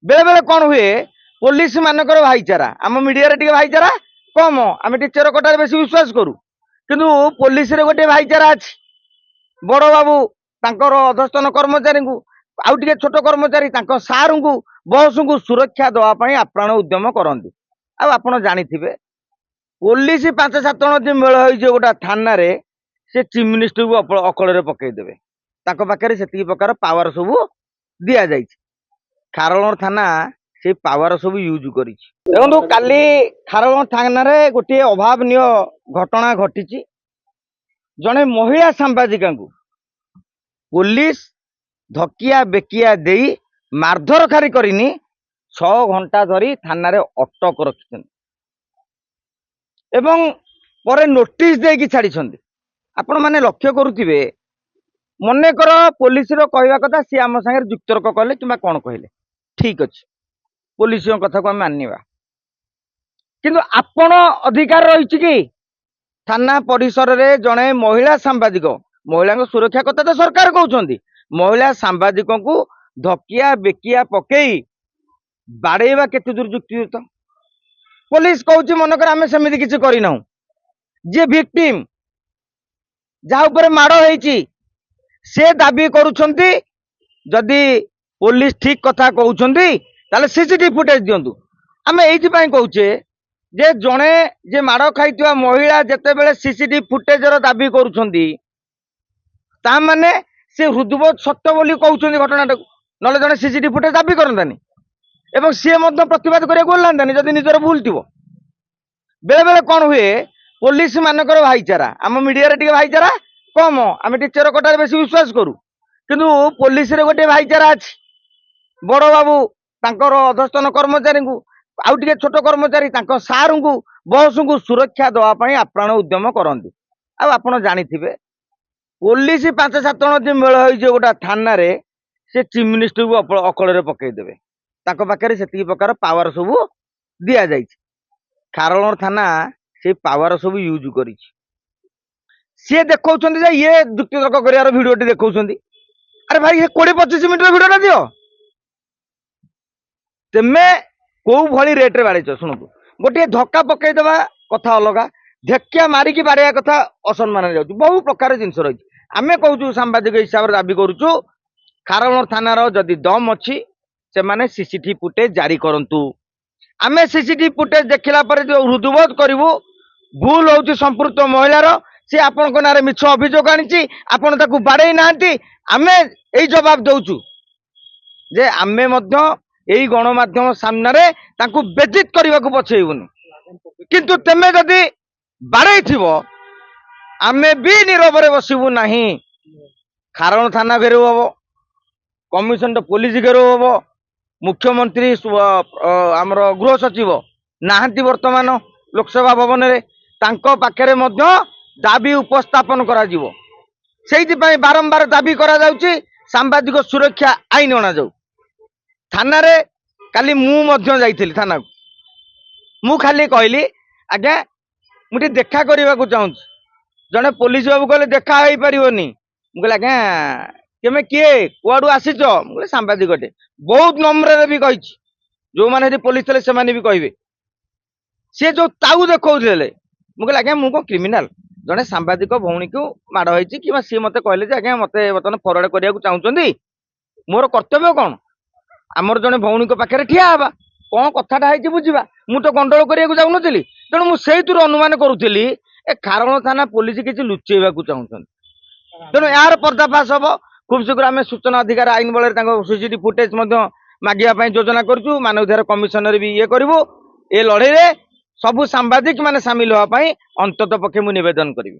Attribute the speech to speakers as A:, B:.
A: बेले बेले कौन हुए पुलिस मानकर भाईचारा आम मीडिया रे भाईचारा कम आम चेर कटार बेसी विश्वास करूँ किंतु पुलिस रे गोटे भाईचारा अच्छी बड़ बाबू तांकर अधस्तन कर्मचारी को आउ टे छोट कर्मचारी सार को बस को सुरक्षा दवाई आप्राण उद्यम करती आप जानिथिबे पुलिस 5-7 जन जो मेल हो गोटा थाना रे से चीफ मिनिस्टर को अकल पकईदेवे पाखे से प्रकार पावर सब दि जा खारल थाना से पावर सब यूज कर देखो काली खारल थाना रे गोटे अभावनीय घटना घटी जड़े महिला सांबादिका पुलिस धकिया बेकिया दे मारधर खारी करनी 6 घंटा धरी थाना रे अटक रखिछन एवं परे नोटिस देकी छाड़ी आपण माने लक्ष्य करुथिबे मनेकर पुलिस रो कहवा कथा सी आम संगे जुक्तर्क कले कि कौन कहले ठीक अच्छे पुलिस कथा को मानिबा किंतु आपण अधिकार रही कि थाना परिसर रे जड़े महिला सांबादिक महिला सुरक्षा कथा तो सरकार कहते महिला सांबादिक को धकिया बेकिया पकई बाड़ेवा केते दूर युक्तियुक्त पुलिस कहूँ मनकर आम सेमती किसी करना जे विक्टिम जहाँ ऊपर माड़ होती से दाबी करुछंती जदि पुलिस ठीक कथा कहते ताले सीसीटीवी फुटेज दिंतु आम ये कहचे जे जड़े जे माड़ खाई महिला जितेबले सीसीटीवी फुटेजर दाबी करुछंती ता माने से हृदबोध सत्य बोली कहते घटना ना जड़े सीसीटीवी फुटेज दाबी करतानी एवं सी प्रतिवाद करा बोलानी जदि निजर भूल थी बेले बेले कौन हुए पुलिस मानकर भाईचारा आम मीडिया रे भाईचारा कम आम चेर कटार बेसी विश्वास करूँ किंतु पुलिस रे गोटे भाईचारा अच्छी बड़ बाबू तांकर अधस्तन कर्मचारी को आउ टे छोट कर्मचारी सार को बस को सुरक्षा दवाई आप्राण उद्यम करती आप जानिथिबे पुलिस 5-7 जन जो मेल हो गोटा थाना रे से चीफ मिनिस्टर को अकल पकईदेवे पाखे से प्रकार पावर सब दि जा खारल थाना से पावर सब यूज कर सी देखा ये युक्तितर्क कर भिडियो देखा अरे भाई 20-25 मिनट भिडियो दियो तेमे कौ भली रेट रे बाड़े शुणु गोटे धक्का पकईदेवा कथा अलग धेकिया मारिकी बाड़िया कथा असम्मान जाऊँ बहु प्रकार जिनस रही आम कहूँ सांबादिक हिसाब से दाबी करुचु खारल थानार जदि दम अच्छी से माने सीसीटीवी फुटेज जारी करंतु आमे सीसीटीवी फुटेज देखला पर जो हृदबोध करू भूल होची संपृक्त महिलार से आपण नारे मिछ अभियोग आनी आपण ताकू बाड़े नांती आमे एई जवाब दउचु जे आमे मध्य एई गणमाध्यम सामने ताकू बेजित करने को पछेइबुनी किंतु तेमे जदि बाड़े थिबो आमे भी नीरव रे बसिबु नाही खारण थाना घेरव हबो कमिशनर पुलिस घेरव हबो मुख्यमंत्री आमर गृह सचिव नाहांती वर्तमान लोकसभा भवन रे तांको पाखरे मध्य दाबी उपस्थापन करा जिवो सेइथि पई बारंबार दाबी करा जाउची सांबादिक सुरक्षा आईन अणा जाऊ थाना रे काली मु मध्य जाइथिली थाना मु खाली कहली आज्ञा मुठी देखा करबा को चाहूँ जने पुलिस बाबू कहले देखा होई परिवनी मु कहले आज्ञा केमे किए कुआडू आसीच मुझे सांबादिकटे बहुत नम्र भी कही जो मैंने पुलिस थे से भी कहे सी जो ताऊ देखते मुझे आज्ञा मुझे क्रिमिनाल जड़े सांबादिक भौणी को माड़ होती कि सी मत कहले आज्ञा मत बर्तमान फरवर्ड करने को चाहते मोर कर्तव्य कौन आमर जड़े भौणी पाखे ठिया हवा कौन कथाटा है बुझा मु तो गंडल करने जाऊन तेणु मुझे अनुमान करुली ए खारल थाना पुलिस किसी लुचेवा चाहते तेणु यार पर्दाफाश हम खूब शीघ्र आम सूचना अधिकार आईन बल सीसीटीवी फुटेज मागिया योजना करूँ मानवाधिकार कमिशनर भी ये करूँ ए लड़े सबू सांबादिक माने सामिल होगापाई अंतत पक्षे मुझे निवेदन करी।